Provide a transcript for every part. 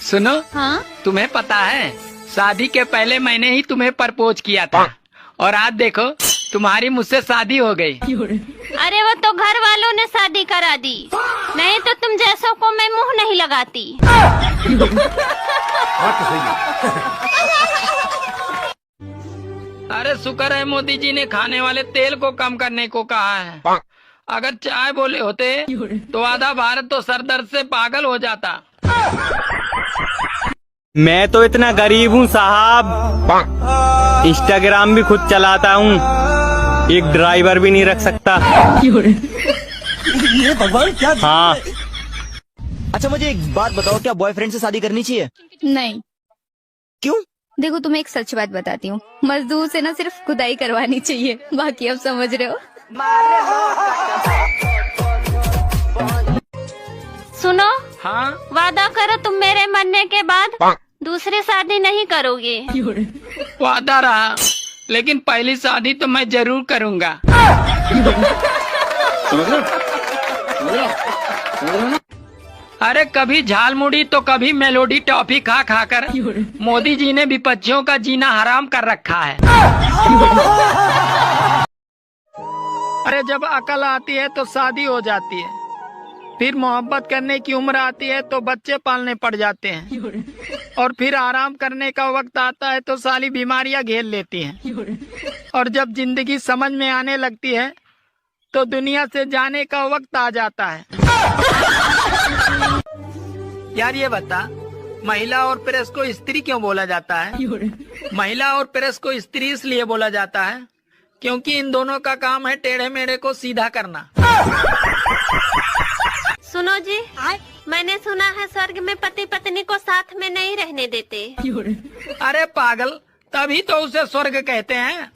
सुनो, हाँ? तुम्हें पता है शादी के पहले मैंने ही तुम्हें प्रपोज किया था और आज देखो तुम्हारी मुझसे शादी हो गई। अरे वो तो घर वालों ने शादी करा दी, नहीं तो तुम जैसों को मैं मुंह नहीं लगाती। अरे शुक्र है मोदी जी ने खाने वाले तेल को कम करने को कहा है। अगर चाय बोले होते तो आधा भारत तो सर दर्द से पागल हो जाता। मैं तो इतना गरीब हूँ साहब, इंस्टाग्राम भी खुद चलाता हूँ, एक ड्राइवर भी नहीं रख सकता। ये भगवान क्या। हाँ। अच्छा मुझे एक बात बताओ, क्या बॉयफ्रेंड से शादी करनी चाहिए? नहीं। क्यों? देखो तुम्हें एक सच बात बताती हूँ, मजदूर से ना सिर्फ खुदाई करवानी चाहिए, बाकी अब समझ रहे हो। सुनो, हाँ? वादा करो तुम मेरे मरने के बाद दूसरी शादी नहीं करोगे। वादा रहा, लेकिन पहली शादी तो मैं जरूर करूँगा। अरे कभी झालमुड़ी तो कभी मेलोडी टॉफी खा खाकर मोदी जी ने विपक्षियों का जीना हराम कर रखा है। अरे जब अकल आती है तो शादी हो जाती है, फिर मोहब्बत करने की उम्र आती है तो बच्चे पालने पड़ जाते हैं, और फिर आराम करने का वक्त आता है तो सारी बीमारियां घेर लेती हैं, और जब जिंदगी समझ में आने लगती है तो दुनिया से जाने का वक्त आ जाता है। यार ये बता, महिला और प्रेस को स्त्री क्यों बोला जाता है? महिला और प्रेस को स्त्री इसलिए बोला जाता है क्योंकि इन दोनों का काम है टेढ़े मेढ़े को सीधा करना। सुनो जी, मैंने सुना है स्वर्ग में पति पत्नी को साथ में नहीं रहने देते। अरे पागल, तभी तो उसे स्वर्ग कहते हैं।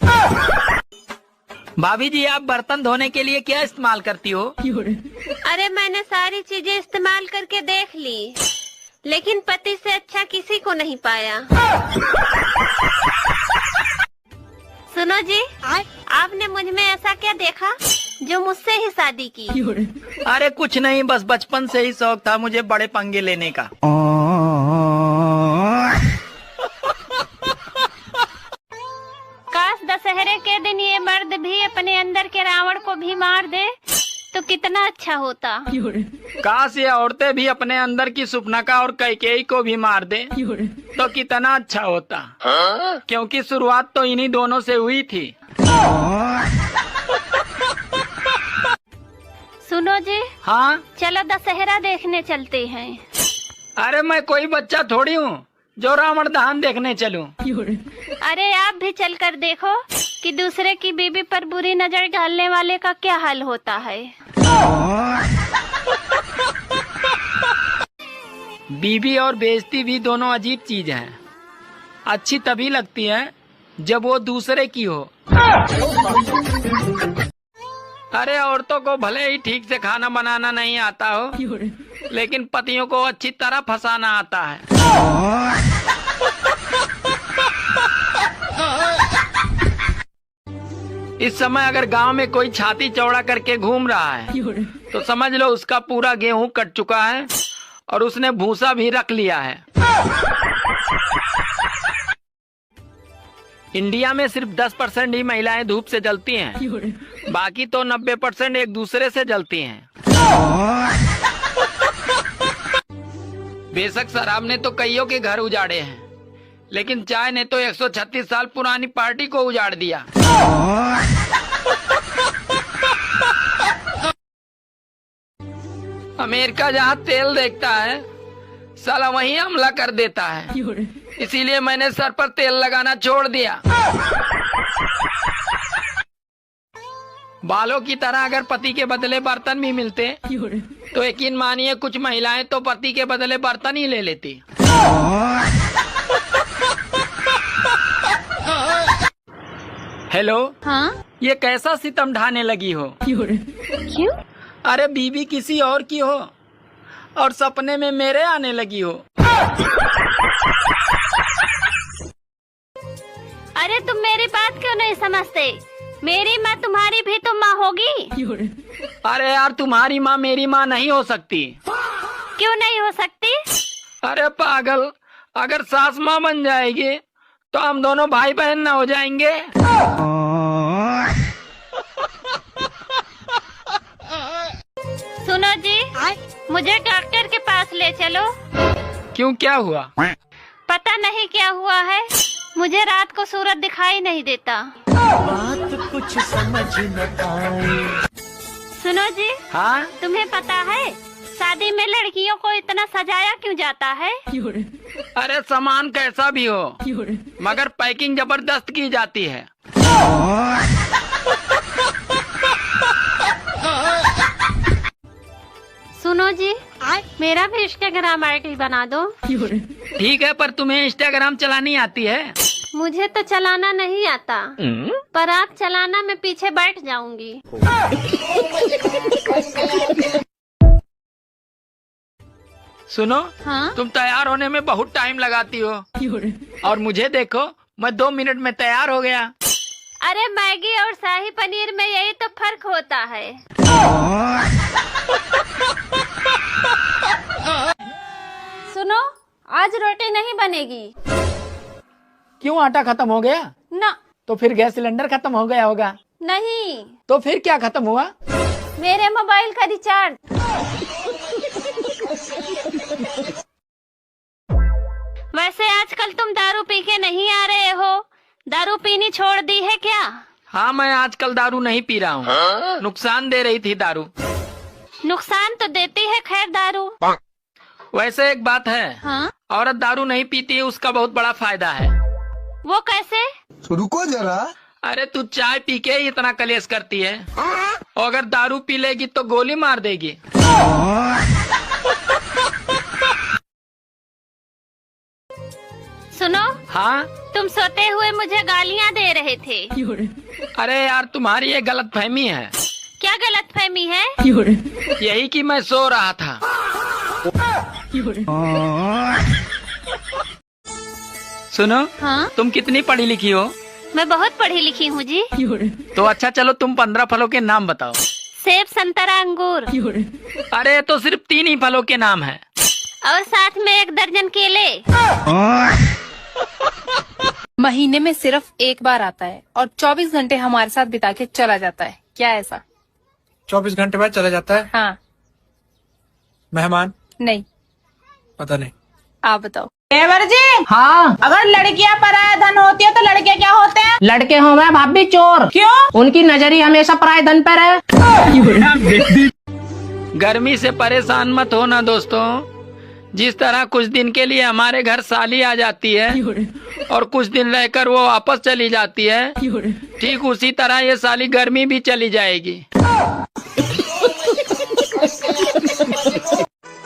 भाभी जी, आप बर्तन धोने के लिए क्या इस्तेमाल करती हो? अरे मैंने सारी चीजें इस्तेमाल करके देख ली, लेकिन पति से अच्छा किसी को नहीं पाया। सुनो जी, आपने मुझ में ऐसा क्या देखा जो मुझसे ही शादी की? अरे कुछ नहीं, बस बचपन से ही शौक था मुझे बड़े पंगे लेने का। काश दशहरे के दिन ये मर्द भी अपने अंदर के रावण को भी मार दे तो कितना अच्छा होता। काश ये औरतें भी अपने अंदर की सुपनका और कैकेयी को भी मार दे तो कितना अच्छा होता, क्योंकि शुरुआत तो इन्हीं दोनों से हुई थी। सुनो जी, हाँ? चलो दशहरा देखने चलते हैं। अरे मैं कोई बच्चा थोड़ी हूँ जो रावण दहन देखने चलूं। अरे आप भी चलकर देखो कि दूसरे की बीबी पर बुरी नजर डालने वाले का क्या हाल होता है। बीबी और बेइज्जती भी दोनों अजीब चीज हैं। अच्छी तभी लगती है जब वो दूसरे की हो। अरे औरतों को भले ही ठीक से खाना बनाना नहीं आता हो, लेकिन पतियों को अच्छी तरह फंसाना आता है। इस समय अगर गांव में कोई छाती चौड़ा करके घूम रहा है तो समझ लो उसका पूरा गेहूं कट चुका है और उसने भूसा भी रख लिया है। इंडिया में सिर्फ 10% ही महिलाएं धूप से जलती हैं, बाकी तो 90% एक दूसरे से जलती हैं। बेशक शराब ने तो कईयों के घर उजाड़े हैं, लेकिन चाय ने तो 136 साल पुरानी पार्टी को उजाड़ दिया। अमेरिका जहाँ तेल देखता है साला वहीं हमला कर देता है, इसीलिए मैंने सर पर तेल लगाना छोड़ दिया। बालों की तरह अगर पति के बदले बर्तन भी मिलते तो यकीन मानिए कुछ महिलाएं तो पति के बदले बर्तन ही ले लेती। हेलो, हाँ? ये कैसा सितम ढाने लगी हो? क्यों? अरे बीबी किसी और की हो और सपने में मेरे आने लगी हो। अरे तुम मेरी बात क्यों नहीं समझते? मेरी माँ तुम्हारी भी तो माँ होगी। अरे यार, तुम्हारी माँ मेरी माँ नहीं हो सकती। क्यों नहीं हो सकती? अरे पागल, अगर सास माँ बन जाएगी तो हम दोनों भाई बहन ना हो जाएंगे। सुनो जी, मुझे डॉक्टर के पास ले चलो। क्यों, क्या हुआ? पता नहीं क्या हुआ है, मुझे रात को सूरज दिखाई नहीं देता। बात कुछ समझ न आए। सुनो जी, हाँ, तुम्हें पता है शादी में लड़कियों को इतना सजाया क्यों जाता है? अरे सामान कैसा भी हो, मगर पैकिंग जबरदस्त की जाती है। सुनो जी, मेरा भी इंस्टाग्राम आईडी बना दो। ठीक है, पर तुम्हें इंस्टाग्राम चलानी आती है? मुझे तो चलाना नहीं आता, पर आप चलाना, मैं पीछे बैठ जाऊंगी। सुनो, हाँ? तुम तैयार होने में बहुत टाइम लगाती हो, और मुझे देखो, मैं 2 मिनट में तैयार हो गया। अरे मैगी और शाही पनीर में यही तो फर्क होता है। सुनो, आज रोटी नहीं बनेगी। क्यों, आटा खत्म हो गया? ना, तो फिर गैस सिलेंडर खत्म हो गया होगा। नहीं, तो फिर क्या खत्म हुआ? मेरे मोबाइल का रिचार्ज। वैसे आजकल तुम दारू पी के नहीं आ रहे हो, दारू पीनी छोड़ दी है क्या? हाँ, मैं आजकल दारू नहीं पी रहा हूँ। नुकसान दे रही थी दारू। नुकसान तो देती है खैर दारू। वैसे एक बात है, हाँ? औरत दारू नहीं पीती है, उसका बहुत बड़ा फायदा है। वो कैसे? रुको जरा। अरे तू चाय पी के ही इतना कलेश करती है, और अगर दारू पी लेगी तो गोली मार देगी। सुनो, हाँ? तुम सोते हुए मुझे गालियाँ दे रहे थे। अरे यार, तुम्हारी ये गलत फहमी है। क्या गलत फहमी है? यही कि मैं सो रहा था। सुनो, हाँ? तुम कितनी पढ़ी लिखी हो? मैं बहुत पढ़ी लिखी हूँ जी। तो अच्छा चलो, तुम 15 फलों के नाम बताओ। सेब, संतरा, अंगूर। अरे तो सिर्फ 3 ही फलों के नाम है। और साथ में 1 दर्जन केले। महीने में सिर्फ एक बार आता है और 24 घंटे हमारे साथ बिता के चला जाता है। क्या ऐसा? 24 घंटे बाद चला जाता है। हाँ। मेहमान? नहीं। पता नहीं। आप बताओ। देवर जी, हाँ, अगर लड़कियां पराया धन होती है तो लड़के क्या होते हैं? लड़के हो मैं भाभी चोर। क्यों? उनकी नजर ही हमेशा पराये धन पर है। गर्मी से परेशान मत होना दोस्तों। जिस तरह कुछ दिन के लिए हमारे घर साली आ जाती है और कुछ दिन रहकर वो वापस चली जाती है, ठीक उसी तरह ये साली गर्मी भी चली जाएगी।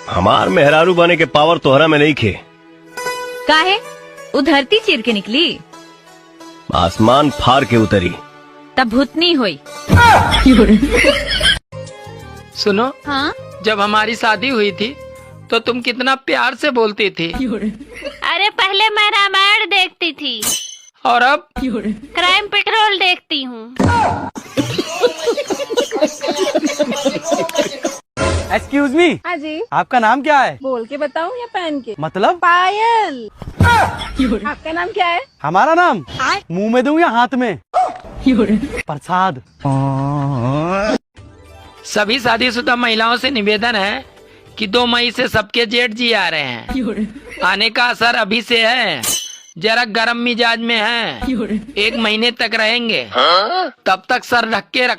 हमार मेहरारू बने के पावर तोहरा में नहीं खे। काहे? वो धरती चीर के निकली, आसमान फाड़ के उतरी। तब भूतनी हुई। सुनो, हाँ? जब हमारी शादी हुई थी तो तुम कितना प्यार से बोलती थी। अरे पहले मैं रामायण देखती थी, और अब क्राइम पेट्रोल देखती हूँ। एक्सक्यूज मी, हाँ जी। आपका नाम क्या है? बोल के बताऊं या पहन के? मतलब? पायल। आपका नाम क्या है? हमारा नाम मुंह में दूं या हाथ में? प्रसाद। सभी शादीशुदा महिलाओं से निवेदन है कि 2 मई से सबके जेठ जी आ रहे हैं। आने का असर अभी से है, जरा गर्म मिजाज में है। 1 महीने तक रहेंगे, तब तक सर ढक के रख।